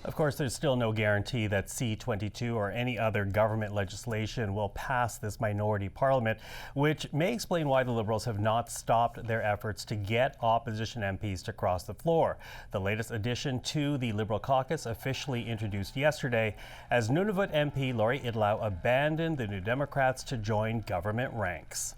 Of course, there's still no guarantee that C-22 or any other government legislation will pass this minority parliament, which may explain why the Liberals have not stopped their efforts to get opposition MPs to cross the floor. The latest addition to the Liberal caucus officially introduced yesterday as Nunavut MP Lori Idlout abandoned the New Democrats to join government ranks.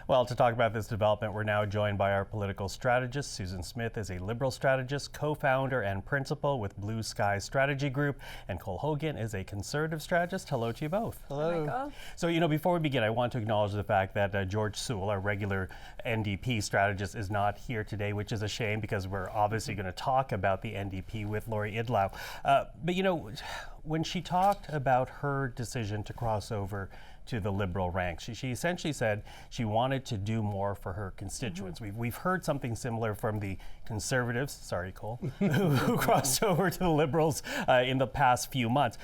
Well, to talk about this development, we're now joined by our political strategist. Susan Smith is a Liberal strategist, co-founder and principal with Blue Sky Strategy Group, and Cole Hogan is a Conservative strategist. Hello to you both. Hello. Michael. So, before we begin, I want to acknowledge the fact that George Sewell, our regular NDP strategist, is not here today, which is a shame because we're obviously going to talk about the NDP with Lori Idlout. But, when she talked about her decision to cross over to the Liberal ranks, she essentially said she wanted to do more for her constituents. We've heard something similar from the Conservatives, sorry Cole, who crossed over to the Liberals in the past few months.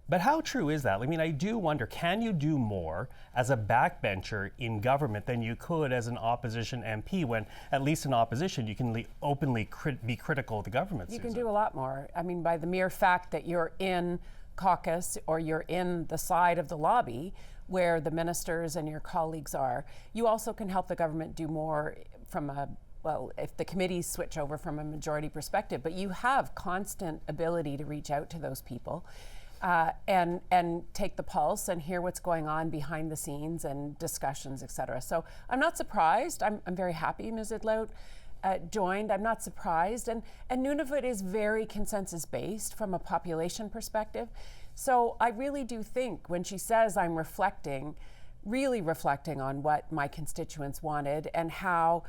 But how true is that? I mean, I do wonder, can you do more as a backbencher in government than you could as an opposition MP when, at least in opposition, you can openly be critical of the government? You can do a lot more. I mean, by the mere fact that you're in caucus or you're in the side of the lobby where the ministers and your colleagues are, you also can help the government do more from if the committees switch over from a majority perspective, but you have constant ability to reach out to those people and take the pulse and hear what's going on behind the scenes and discussions, et cetera. So I'm not surprised. I'm very happy Ms. Idlout joined. I'm not surprised. And Nunavut is very consensus-based from a population perspective. So I really do think when she says I'm really reflecting on what my constituents wanted and how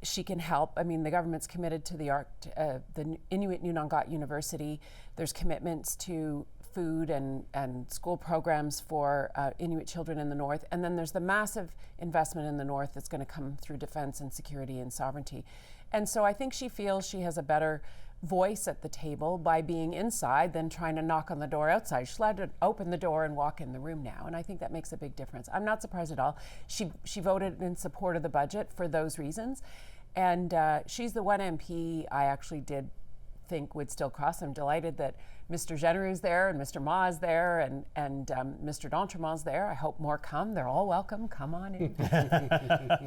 she can help. I mean, the government's committed to the Inuit Nunavut University. There's commitments to food and school programs for Inuit children in the North. And then there's the massive investment in the North that's going to come through defense and security and sovereignty. And so I think she feels she has a better voice at the table by being inside than trying to knock on the door outside. She's allowed to open the door and walk in the room now, and I think that makes a big difference. I'm not surprised at all. She voted in support of the budget for those reasons, and she's the one MP I actually did think would still cross. I'm delighted that Mr. Genereux's there and Mr. Ma is there and Mr. D'Entremont's there. I hope more come. They're all welcome. Come on in.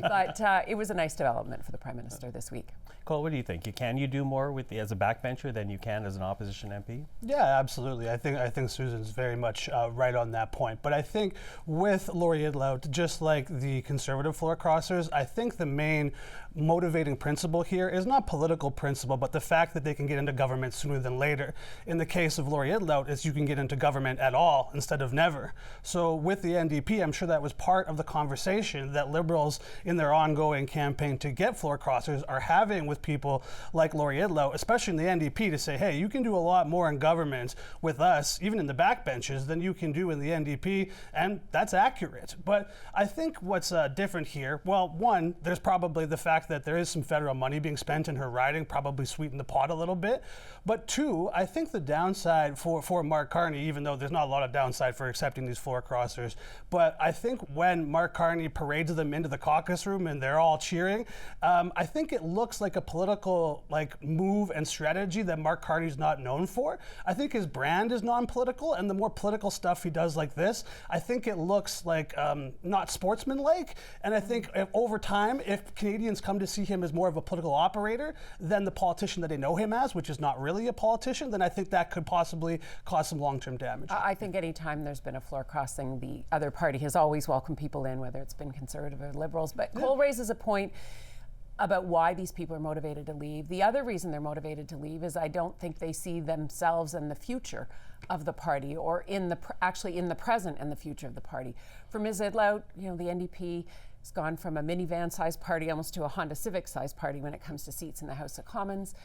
But it was a nice development for the Prime Minister this week. Cole, what do you think? Can you do more as a backbencher than you can as an opposition MP? Yeah, absolutely. I think Susan's very much right on that point. But I think with Lori Idlout, just like the Conservative floor crossers, I think the main motivating principle here is not political principle, but the fact that they can get into government sooner than later. In the case of Lori Idlout, is you can get into government at all instead of never. So with the NDP, I'm sure that was part of the conversation that Liberals in their ongoing campaign to get floor crossers are having with people like Lori Idlout, especially in the NDP, to say, hey, you can do a lot more in government with us, even in the backbenches, than you can do in the NDP, and that's accurate. But I think what's different here, well, one, there's probably the fact that there is some federal money being spent in her riding, probably sweeten the pot a little bit. But two, I think the downside for Mark Carney, even though there's not a lot of downside for accepting these floor crossers, but I think when Mark Carney parades them into the caucus room and they're all cheering, I think it looks like a political move and strategy that Mark Carney's not known for. I think his brand is non-political, and the more political stuff he does like this, I think it looks like not sportsmanlike. And I think over time, if Canadians come to see him as more of a political operator than the politician that they know him as, which is not really a politician, then I think that could possibly cause some long-term damage. I think any time there's been a floor crossing, the other party has always welcomed people in, whether it's been Conservative or Liberals. But Cole raises a point about why these people are motivated to leave. The other reason they're motivated to leave is I don't think they see themselves in the future of the party, or actually in the present and the future of the party. For Ms. Idlout, the NDP has gone from a minivan-sized party almost to a Honda Civic-sized party when it comes to seats in the House of Commons.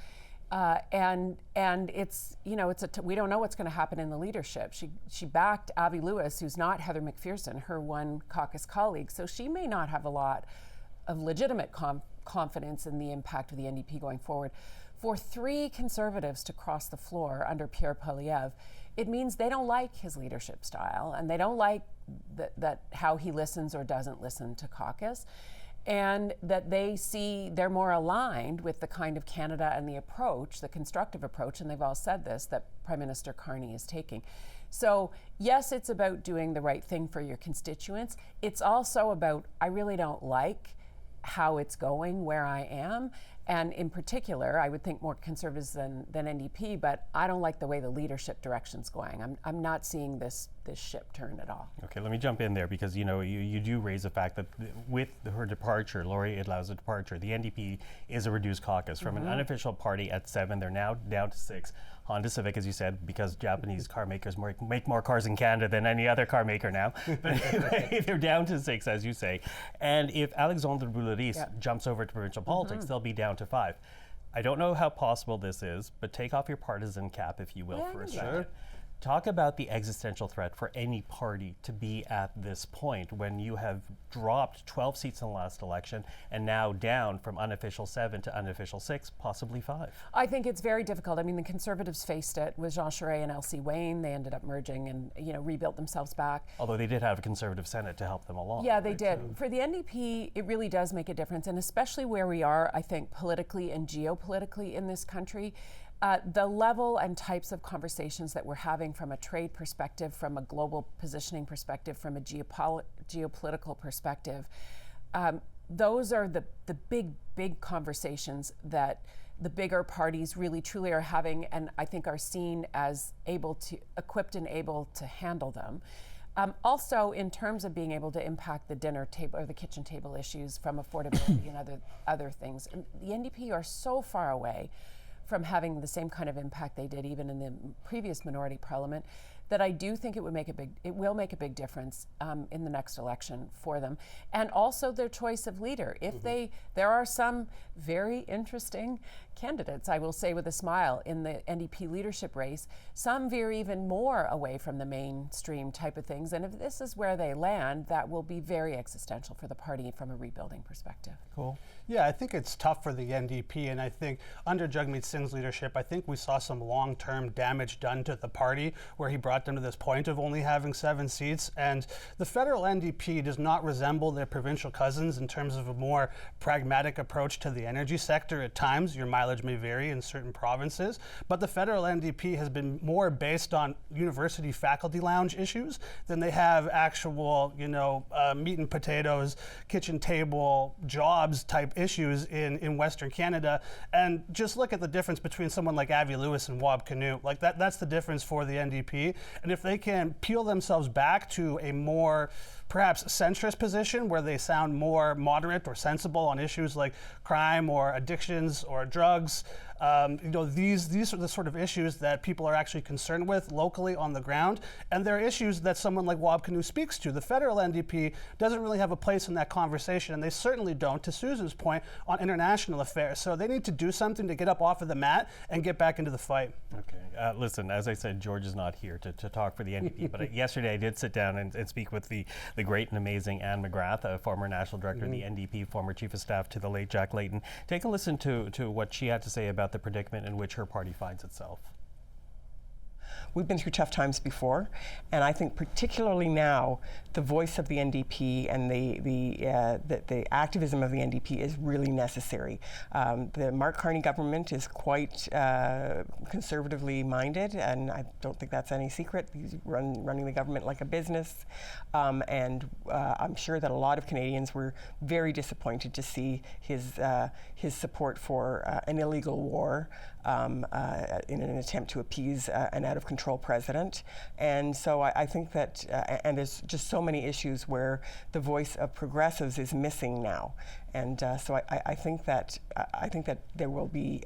And it's, we don't know what's going to happen in the leadership. She backed Avi Lewis, who's not Heather McPherson, her one caucus colleague. So she may not have a lot of legitimate confidence in the impact of the NDP going forward. For three Conservatives to cross the floor under Pierre Poilievre, it means they don't like his leadership style, and they don't like that how he listens or doesn't listen to caucus. and that they see they're more aligned with the kind of Canada and the approach, the constructive approach, and they've all said this, that Prime Minister Carney is taking. So yes, it's about doing the right thing for your constituents. It's also about, I really don't like how it's going where I am. And in particular, I would think more Conservatives than NDP, but I don't like the way the leadership direction's going. I'm not seeing this ship turn at all. Okay, let me jump in there because you do raise the fact that with her departure, Lori Idlout's departure, the NDP is a reduced caucus from an unofficial party at 7. They're now down to 6. Honda Civic, as you said, because Japanese car makers make more cars in Canada than any other car maker now. But anyway, they're down to 6, as you say. And if Alexandre Boulris jumps over to provincial politics, they'll be down to 5. I don't know how possible this is, but take off your partisan cap, if you will, for a second. Talk about the existential threat for any party to be at this point when you have dropped 12 seats in the last election and now down from unofficial 7 to unofficial 6, possibly 5. I think it's very difficult. I mean, the Conservatives faced it with Jean Charest and Elsie Wayne. They ended up merging and rebuilt themselves back. Although they did have a Conservative Senate to help them along. Yeah, they did. For the NDP, it really does make a difference, and especially where we are, I think, politically and geopolitically in this country. The level and types of conversations that we're having from a trade perspective, from a global positioning perspective, from a geopolitical perspective, those are the big conversations that the bigger parties really truly are having, and I think are seen as equipped and able to handle them. Also, in terms of being able to impact the dinner table or the kitchen table issues from affordability and other things, and the NDP are so far away from having the same kind of impact they did even in the previous minority parliament, that I do think it will make a big difference in the next election for them. And also their choice of leader. If there are some very interesting candidates, I will say with a smile, in the NDP leadership race. Some veer even more away from the mainstream type of things. And if this is where they land, that will be very existential for the party from a rebuilding perspective. Cool. Yeah, I think it's tough for the NDP, and I think under Jagmeet Singh's leadership, I think we saw some long-term damage done to the party where he brought them to this point of only having 7 seats. And the federal NDP does not resemble their provincial cousins in terms of a more pragmatic approach to the energy sector at times. Your mileage may vary in certain provinces, but the federal NDP has been more based on university faculty lounge issues than they have actual, meat and potatoes, kitchen table, jobs type issues in Western Canada. And just look at the difference between someone like Avi Lewis and Wab Kinew. Like that's the difference for the NDP. And if they can peel themselves back to a more perhaps centrist position where they sound more moderate or sensible on issues like crime or addictions or drugs, these are the sort of issues that people are actually concerned with locally on the ground, and they're issues that someone like Wab Kinew speaks to. The federal NDP doesn't really have a place in that conversation, and they certainly don't, to Susan's point, on international affairs. So they need to do something to get up off of the mat and get back into the fight. Okay. Listen, as I said, George is not here to talk for the NDP, but yesterday I did sit down and speak with the great and amazing Anne McGrath, a former national director of the NDP, former chief of staff to the late Jack Layton. Take a listen to what she had to say about the predicament in which her party finds itself. We've been through tough times before, and I think particularly now, the voice of the NDP and the activism of the NDP is really necessary. The Mark Carney government is quite conservatively minded, and I don't think that's any secret. He's running the government like a business, and I'm sure that a lot of Canadians were very disappointed to see his support for an illegal war in an attempt to appease an out-of-control president. And so I think that, and there's just so many issues where the voice of progressives is missing now. And so I think that there will be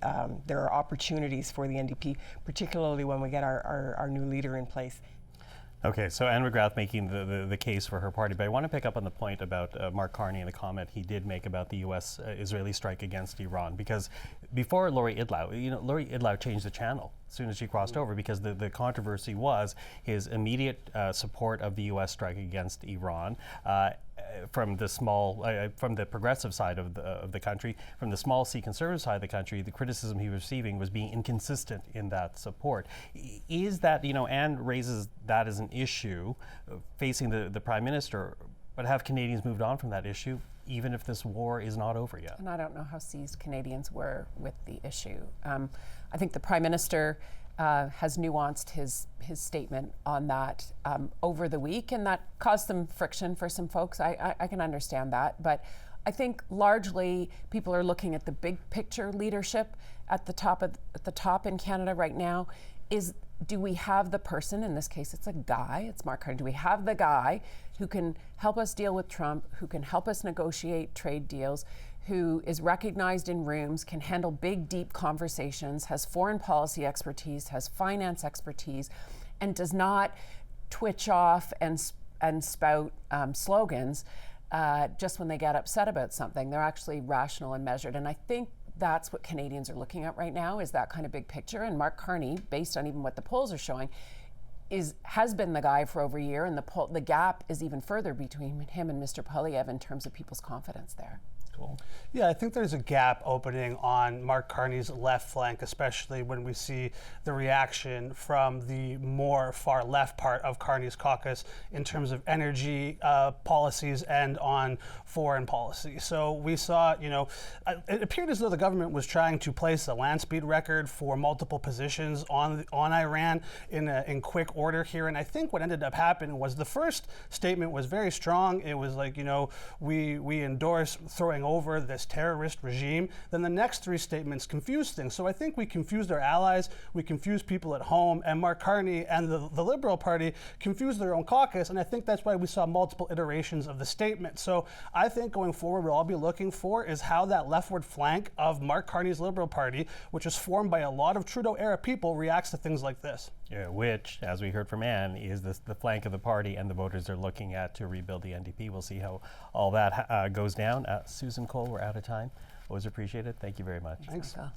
there are opportunities for the NDP, particularly when we get our new leader in place. Okay, so Anne McGrath making the case for her party, but I want to pick up on the point about Mark Carney and the comment he did make about the U.S.-Israeli strike against Iran, because before Lori Idlout, Lori Idlout changed the channel as soon as she crossed over, because the controversy was his immediate support of the U.S. strike against Iran. From the progressive side of the country, from the small C conservative side of the country, the criticism he was receiving was being inconsistent in that support. Is that, Anne raises that as an issue facing the Prime Minister, But have Canadians moved on from that issue, even if this war is not over yet? And I don't know how seized Canadians were with the issue. I think the Prime Minister has nuanced his statement on that over the week, and that caused some friction for some folks. I can understand that, but I think largely people are looking at the big picture leadership at the top in Canada right now. Do we have the person, in this case it's a guy, it's Mark Carney, do we have the guy who can help us deal with Trump, who can help us negotiate trade deals, who is recognized in rooms, can handle big, deep conversations, has foreign policy expertise, has finance expertise, and does not twitch off and spout slogans just when they get upset about something. They're actually rational and measured. And I think that's what Canadians are looking at right now, is that kind of big picture. And Mark Carney, based on even what the polls are showing, has been the guy for over a year, and the gap is even further between him and Mr. Poilievre in terms of people's confidence there. Cool. Yeah, I think there's a gap opening on Mark Carney's left flank, especially when we see the reaction from the more far left part of Carney's caucus in terms of energy policies and on foreign policy. So we saw, it appeared as though the government was trying to place a land speed record for multiple positions on Iran in quick order here. And I think what ended up happening was the first statement was very strong. It was like, we endorse throwing over this terrorist regime. Then the next three statements confused things. So I think we confused our allies, we confused people at home, and Mark Carney and the Liberal Party confused their own caucus, and I think that's why we saw multiple iterations of the statement. So I think going forward, what I'll be looking for is how that leftward flank of Mark Carney's Liberal Party, which is formed by a lot of Trudeau-era people, reacts to things like this. Yeah, which, as we heard from Anne, is the flank of the party and the voters are looking at to rebuild the NDP. We'll see how all that goes down. Susan, Cole, we're out of time. Always appreciate it. Thank you very much. Thanks. Michael.